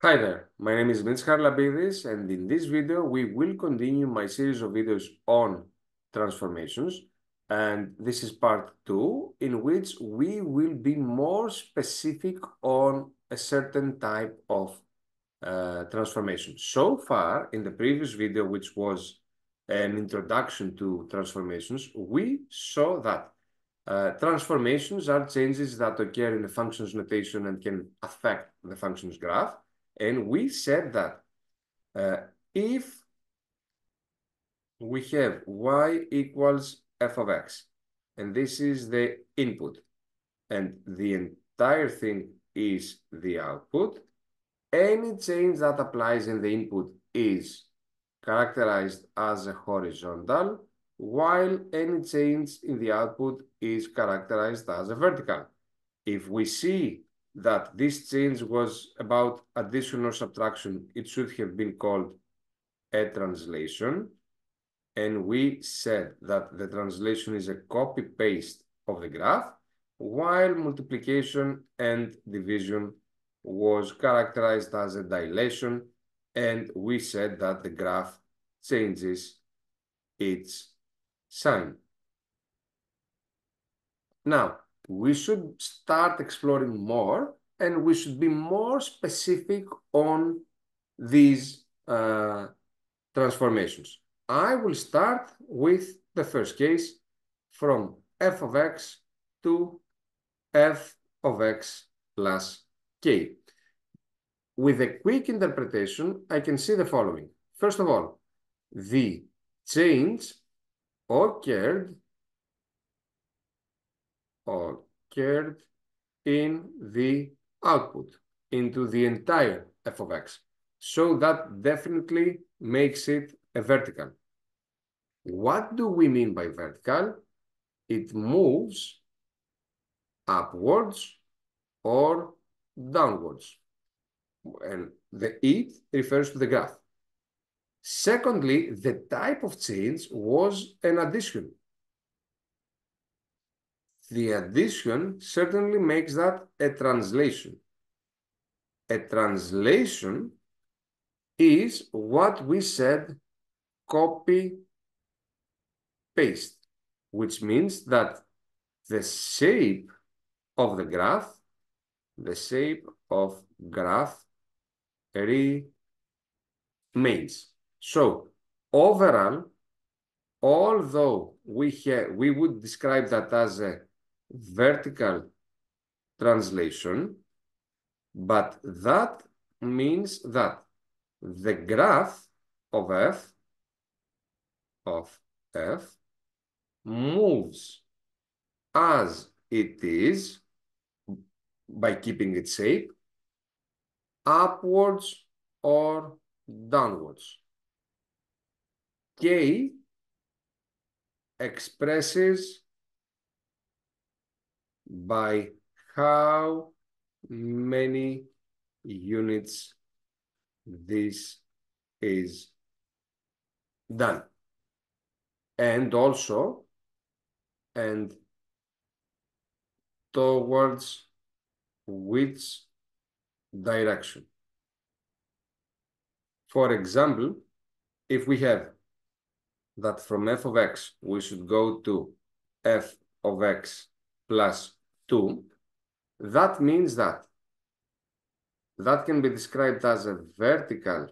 Hi there, my name is Mitch Harlabidis, and in this video we will continue my series of videos on transformations, and this is part 2 in which we will be more specific on a certain type of transformation. So far in the previous video, which was an introduction to transformations, we saw that transformations are changes that occur in a function's notation and can affect the function's graph. And we said that if we have y equals f of x, and this is the input, and the entire thing is the output, any change that applies in the input is characterized as a horizontal, while any change in the output is characterized as a vertical. If we see that this change was about addition or subtraction, it should have been called a translation. And we said that the translation is a copy-paste of the graph, while multiplication and division was characterized as a dilation, and we said that the graph changes its sign. Now, we should start exploring more, and we should be more specific on these transformations. I will start with the first case from f of x to f of x plus k. With a quick interpretation, I can see the following. First of all, the change occurred in the output into the entire f of x. So that definitely makes it a vertical. What do we mean by vertical? It moves upwards or downwards. And the it refers to the graph. Secondly, the type of change was an addition. The addition certainly makes that a translation. A translation is what we said copy paste, which means that the shape of the graph remains. So overall, although we would describe that as a vertical translation, but that means that the graph of f moves as it is by keeping its shape upwards or downwards. K expresses by how many units this is done. And also, and towards which direction. For example, if we have that from f of x, we should go to f of x plus 2, that means that can be described as a vertical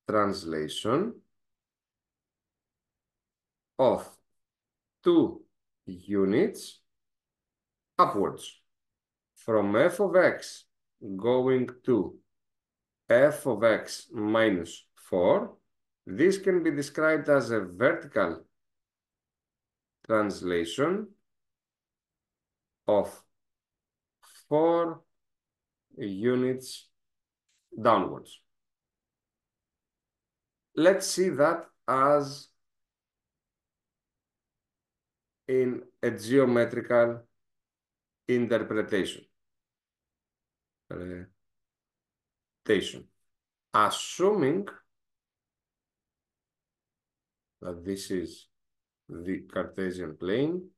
translation of 2 units upwards. From f of x going to f of x minus 4, this can be described as a vertical translation of 4 units downwards. Let's see that as in a geometrical interpretation. Assuming that this is the Cartesian plane,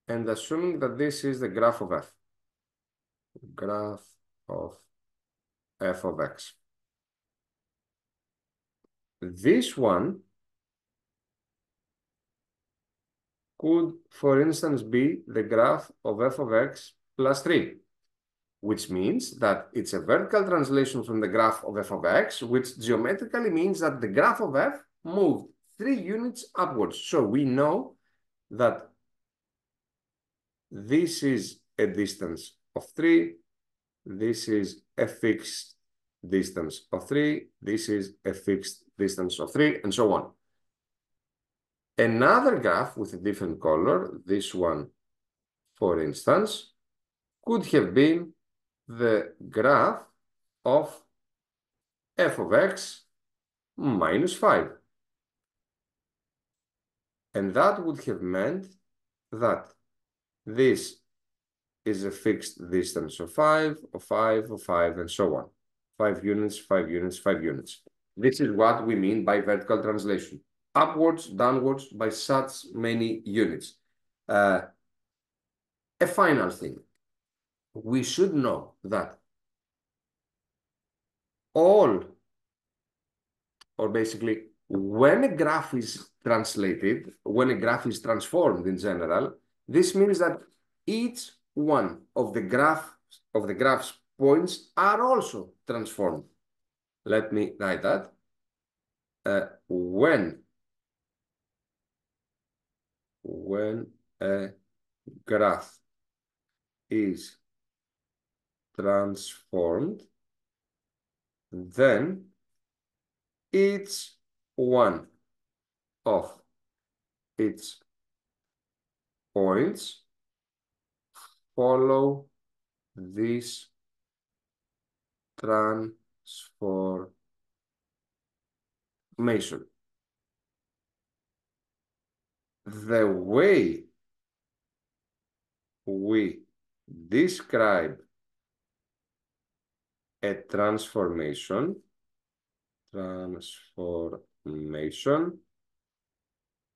and assuming that this is the graph of f. Graph of f of x. This one could, for instance, be the graph of f of x plus 3, which means that it's a vertical translation from the graph of f of x, which geometrically means that the graph of f moved 3 units upwards. So we know that this is a distance of 3, this is a fixed distance of 3, this is a fixed distance of 3, and so on. Another graph with a different color, this one, for instance, could have been the graph of f of x minus 5. And that would have meant that this is a fixed distance of 5, of 5, of 5, and so on. 5 units, 5 units, 5 units. This is what we mean by vertical translation. Upwards, downwards, by such many units. A final thing. We should know that all, or basically, when a graph is translated, when a graph is transformed in general, this means that each one of the graph's points are also transformed. Let me write that. When a graph is transformed, then each one of its points follow this transformation. The way we describe a transformation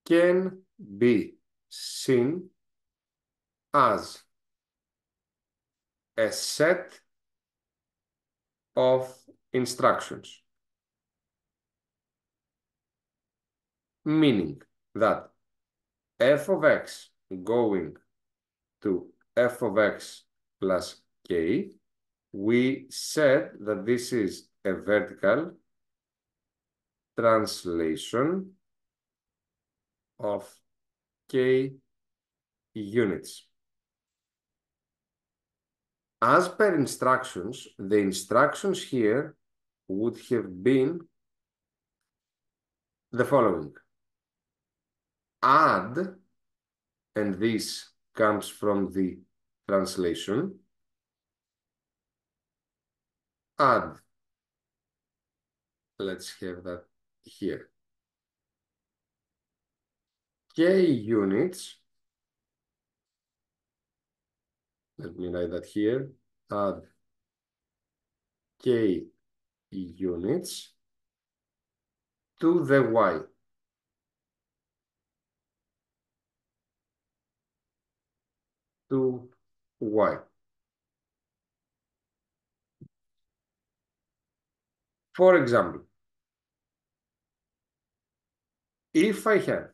can be seen as a set of instructions, meaning that f of x going to f of x plus k, we said that this is a vertical translation of k units. As per instructions, the instructions here would have been the following. Add, and this comes from the translation, add, let's have that here, k units, let me write that here, add k units to the y. To y. For example, if I have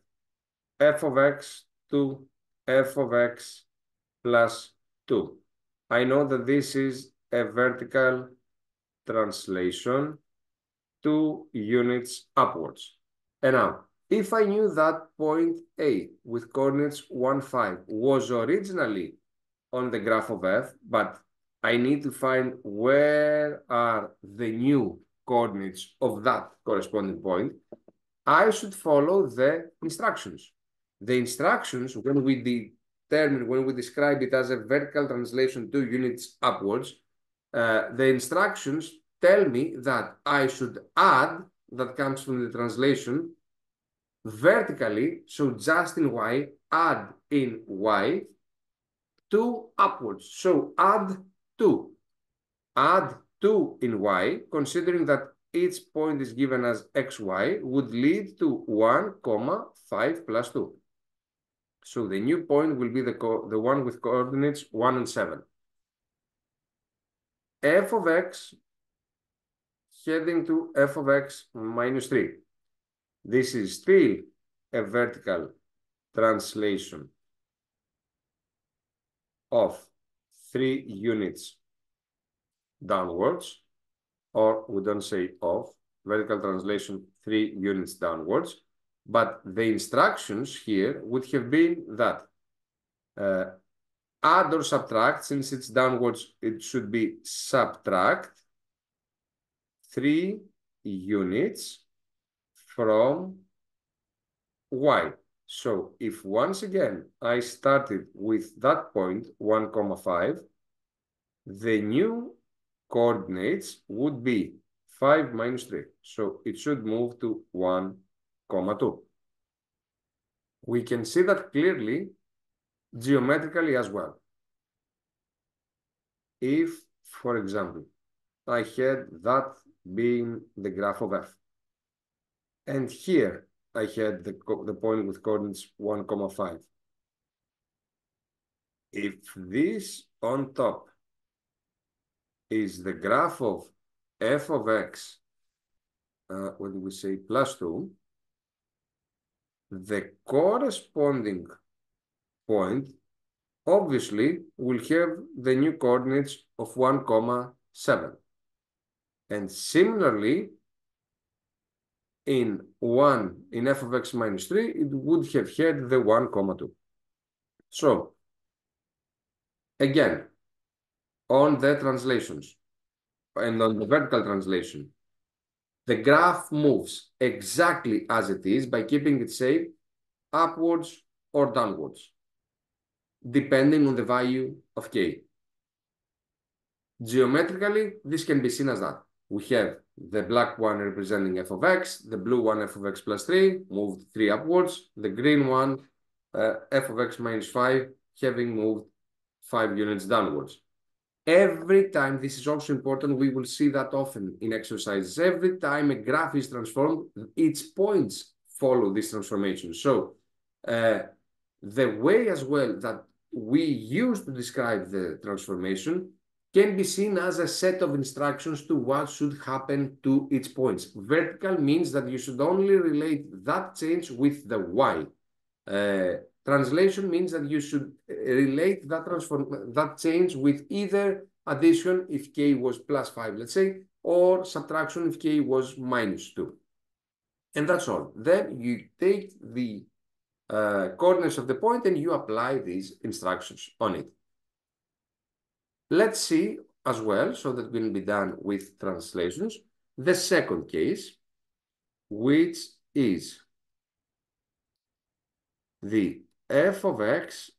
f of x to f of x plus 2, I know that this is a vertical translation 2 units upwards. And now, if I knew that point A with coordinates 1, 5 was originally on the graph of f, but I need to find where are the new coordinates of that corresponding point, I should follow the instructions. The instructions, when we describe it as a vertical translation 2 units upwards, the instructions tell me that I should add, that comes from the translation, vertically, so just in y, add in y, 2 upwards. So add 2. Add 2 in y, considering that each point is given as xy, would lead to 1, 5 plus 2. So the new point will be the one with coordinates 1 and 7. F of x heading to f of x minus 3. This is still a vertical translation of 3 units downwards, or we don't say of, vertical translation 3 units downwards, but the instructions here would have been that add or subtract. Since it's downwards, it should be subtract 3 units from y. So if once again I started with that point 1,5, the new coordinates would be 5 minus 3. So it should move to 1,2. We can see that clearly geometrically as well. If, for example, I had that being the graph of f, and here I had the point with coordinates 1,5. If this on top is the graph of f of x, what do we say, plus 2, the corresponding point obviously will have the new coordinates of 1,7. And similarly, in f of x minus 3, it would have had the 1,2. So, again, on the translations and on the vertical translation, the graph moves exactly as it is by keeping its shape upwards or downwards, depending on the value of k. Geometrically, this can be seen as that. We have the black one representing f of x, the blue one f of x plus 3, moved 3 upwards, the green one f of x minus 5, having moved 5 units downwards. Every time, this is also important, we will see that often in exercises. Every time a graph is transformed, its points follow this transformation. So the way as well that we use to describe the transformation can be seen as a set of instructions to what should happen to its points. Vertical means that you should only relate that change with the y. Translation means that you should relate that change with either addition if k was plus 5, let's say, or subtraction if k was minus 2. And that's all. Then you take the coordinates of the point and you apply these instructions on it. Let's see as well, so that will be done with translations, the second case, which is the f of x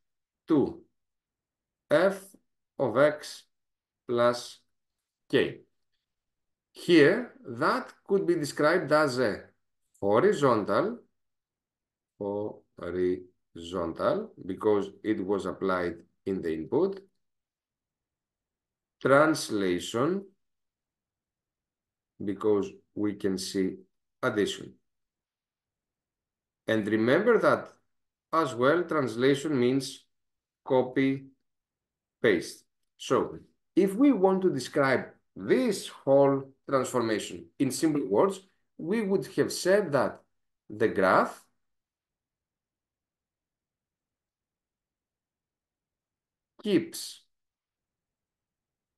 to f of x plus k. Here, that could be described as a horizontal, because it was applied in the input, translation, because we can see addition. And remember that as well, translation means copy, paste. So if we want to describe this whole transformation in simple words, we would have said that the graph keeps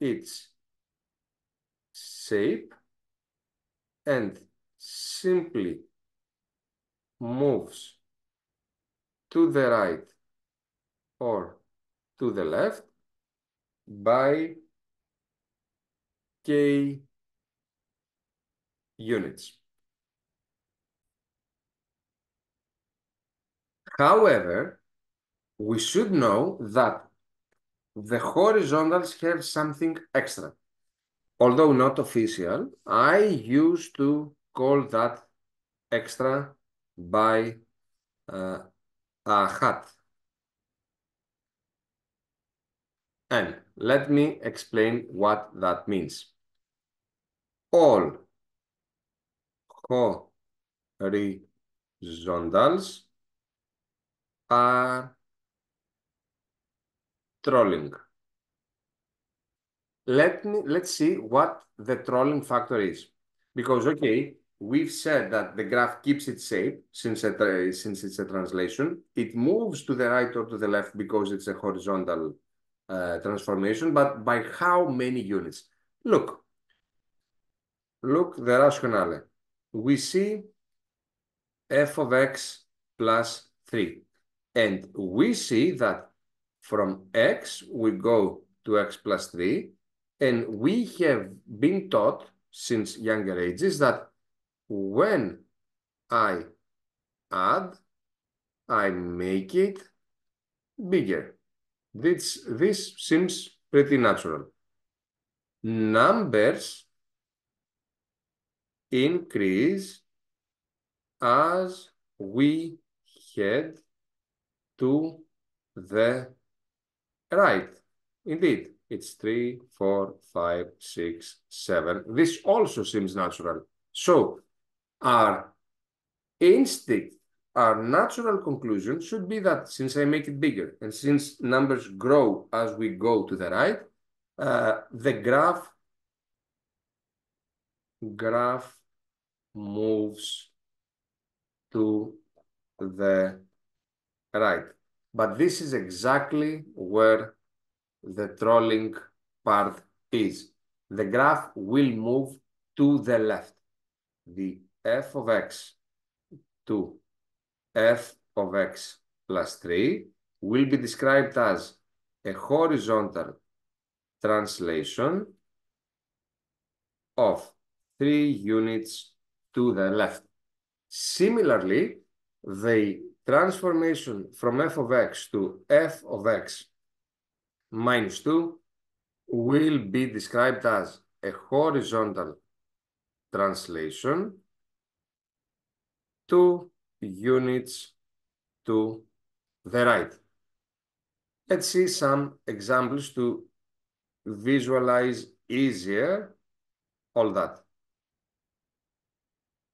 its shape and simply moves to the right or to the left by k units. However, we should know that the horizontals have something extra. Although not official, I used to call that extra by a hat. And let me explain what that means. All horizontals are trolling. Let's see what the trolling factor is. Because, okay, we've said that the graph keeps its shape since it's a translation. It moves to the right or to the left because it's a horizontal transformation, but by how many units? Look the rationale. We see f of x plus 3. And we see that from x, we go to x plus 3. And we have been taught since younger ages that when I add, I make it bigger. This seems pretty natural. Numbers increase as we head to the right. Indeed, it's 3, 4, 5, 6, 7. This also seems natural. So our instinct, our natural conclusion should be that since I make it bigger and since numbers grow as we go to the right, the graph moves to the right. But this is exactly where the trolling part is. The graph will move to the left. The f of x to f of x plus 3 will be described as a horizontal translation of 3 units to the left. Similarly, the transformation from f of x to f of x minus 2 will be described as a horizontal translation 2 units to the right. Let's see some examples to visualize easier all that.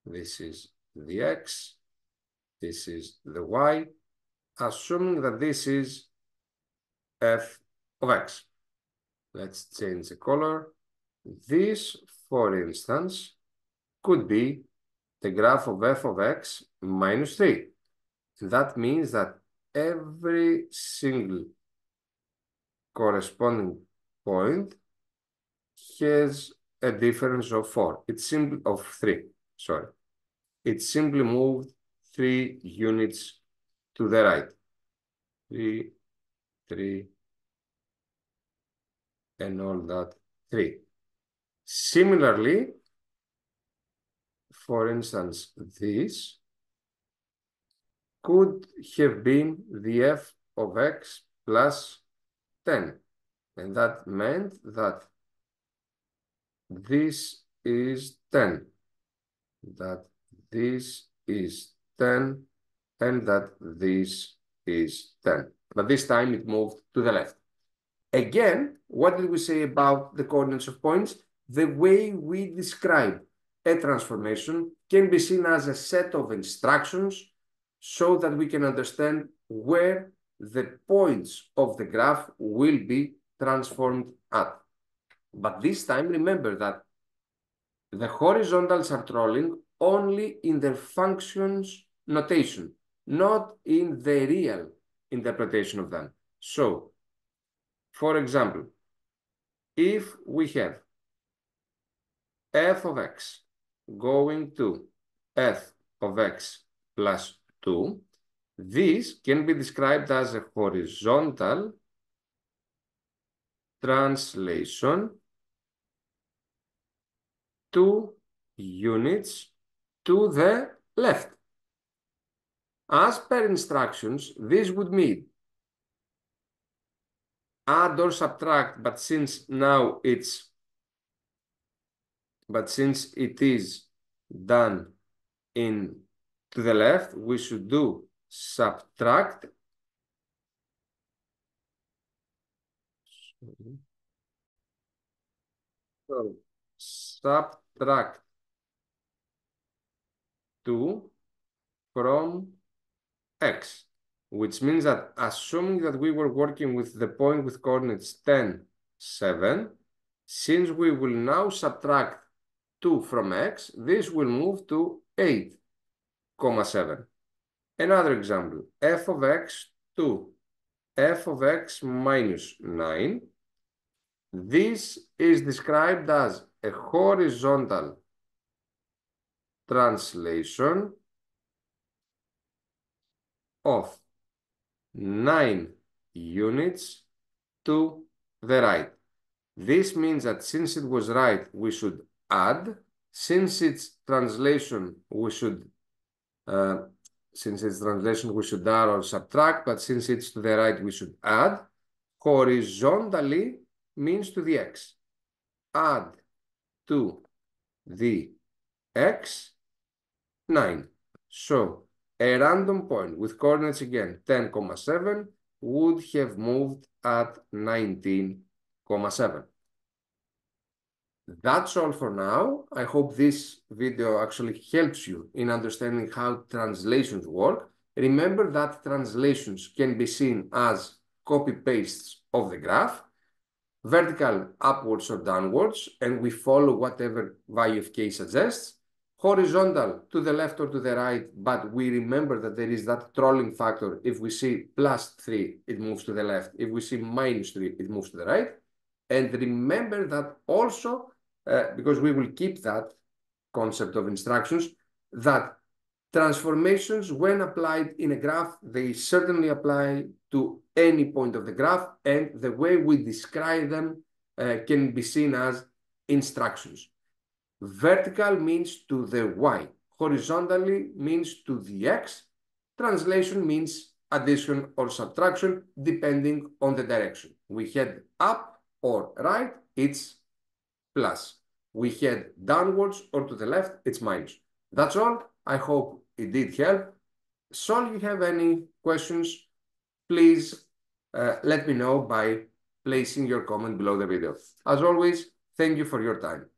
This is the x, this is the y, assuming that this is f of x. Let's change the color. This, for instance, could be the graph of f of x minus 3. That means that every single corresponding point has a difference of 4. It's simply of 3, sorry. It simply moved 3 units to the right. 3, 3, and all that 3. Similarly, for instance, this could have been the f of x plus 10. And that meant that this is 10, that this is 10, and that this is 10. But this time it moved to the left. Again, what did we say about the coordinates of points? The way we describe a transformation can be seen as a set of instructions so that we can understand where the points of the graph will be transformed at. But this time, remember that the horizontals are trolling only in their functions notation, not in the real interpretation of them. So, for example, if we have f of x going to f of x plus 2, this can be described as a horizontal translation 2 units to the left. As per instructions, this would mean add or subtract, but since it is done to the left, we should do subtract. So subtract 2 from x, which means that assuming that we were working with the point with coordinates 10, 7, since we will now subtract 2 from x, this will move to 8,7. Another example, f of x 2, f of x minus 9. This is described as a horizontal translation of 9 units to the right. This means that since it was right, we should add. Since it's translation, we should add or subtract, but since it's to the right, we should add. Horizontally means to the x. Add to the x 9. So a random point with coordinates again 10,7 would have moved at 19,7. That's all for now. I hope this video actually helps you in understanding how translations work. Remember that translations can be seen as copy-pastes of the graph, vertical upwards or downwards, and we follow whatever value of k suggests. Horizontal to the left or to the right, but we remember that there is that trolling factor. If we see +3, it moves to the left. If we see -3, it moves to the right. And remember that also, because we will keep that concept of instructions, that transformations, when applied in a graph, they certainly apply to any point of the graph, and the way we describe them can be seen as instructions. Vertical means to the y. Horizontally means to the x. Translation means addition or subtraction depending on the direction. We head up or right, it's plus. We head downwards or to the left, it's minus. That's all. I hope it did help. So if you have any questions, please let me know by placing your comment below the video. As always, thank you for your time.